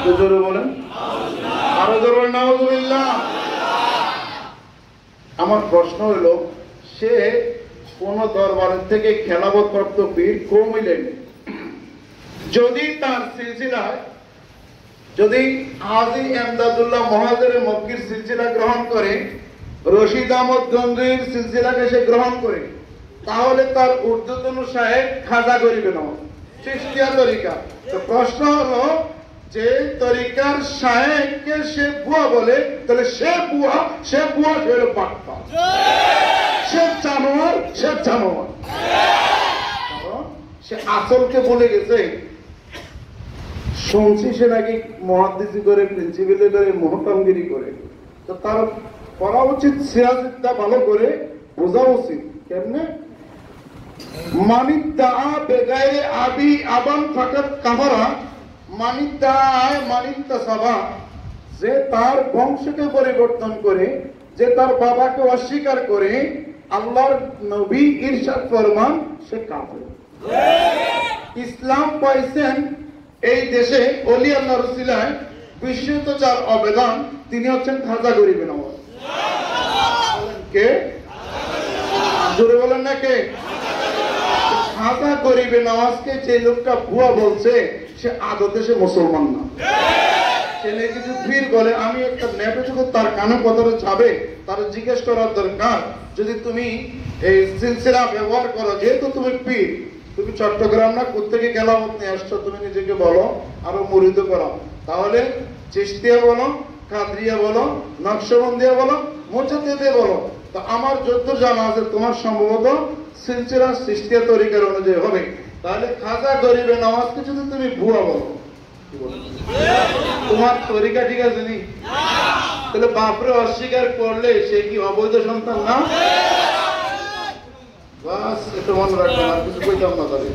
জোরে বলেন, আরো জোরে বলেন নাউযুবিল্লাহ। আমার প্রশ্ন হলো, সে কোন দরবারের থেকে খেলাফত প্রাপ্ত পীর কমিলেন, যদি তার সিলসিলায় যদি হাজী ইমদাদুল্লাহ মুহাজির মক্কির সিলসিলা গ্রহণ করে, রশিদ আহমদ গঙ্গোহীর সিলসিলাকে সে গ্রহণ করে, তাহলে তার ঊর্ধ্বতন শায়েখ খাজা গরিবে নওয়াজ, চিশতিয়া তরিকা। তো প্রশ্ন হলো, যে তরিকার শায়েখকে সে বুয়া বলে, তাহলে সে বুয়া সে হলো পাক্কা, সে জানোয়ার, সে জানোয়ার। কারণ সে আসলকে বলে গেছে। শুনছি সে নাকি মুহাদ্দিসি করে, প্রিন্সিপালে করে, মোহতামগিরি করে। তো তার করা উচিত সিরাজটা ভালো করে বোঝা উচিত। কেমনে? মানিদ্দা বেগায়ে আবি আবান ফাকাত কাফারা, মানিদ্দায় মানিত্তাসাবা, যে তার বংশকে পরিবর্তন করে, যে তার বাবাকে অস্বীকার করে, আল্লাহর নবী ইরশাদ ফরমান, সে কাফের। ইসলাম পাইছেন এই দেশে ওলি আল্লাহর উসিলায়, বিশ্বত যার আবেদন, তিনি হচ্ছেন খাজা গরিবে নওয়াজ। কে? জোরে বলেন না কে? খাজা গরিবে নওয়াজকে যে লোকটা ভুয়া বলছে, সে আদতে সে মুসলমান না। ছেলে কিছু ফির বলে, আমি একটা নেপে যখন তার কানে কথাটা যাবে, তার জিজ্ঞেস করার দরকার, যদি তুমি এই সিলসিলা ব্যবহার করো, যেহেতু তুমি পীর, তুমি চট্টগ্রাম না কোত্থেকে খেলাফত নিয়ে আসছো, তুমি নিজেকে বলো, আরো মুরিদ করো। তাহলে চিশতিয়া বলো, কাদরিয়া বলো, নকশবন্দিয়া বলো, মুজাদ্দিদে বলো। তো আমার যদ্দূর জানা আছে, তোমার সম্ভবত সিলসিলা চিশতিয়া তরিকার অনুযায়ী হবে। তাহলে খাজা গরিবে নওয়াজকে যদি তুমি ভুয়া বলো, তোমার তরিকা ঠিক আছে নি? তাহলে বাপরে অস্বীকার করলে সে কি অবৈধ সন্তান না? বাস এটা মনে রাখবেন, আর কিছু কইতাম না তাহলে।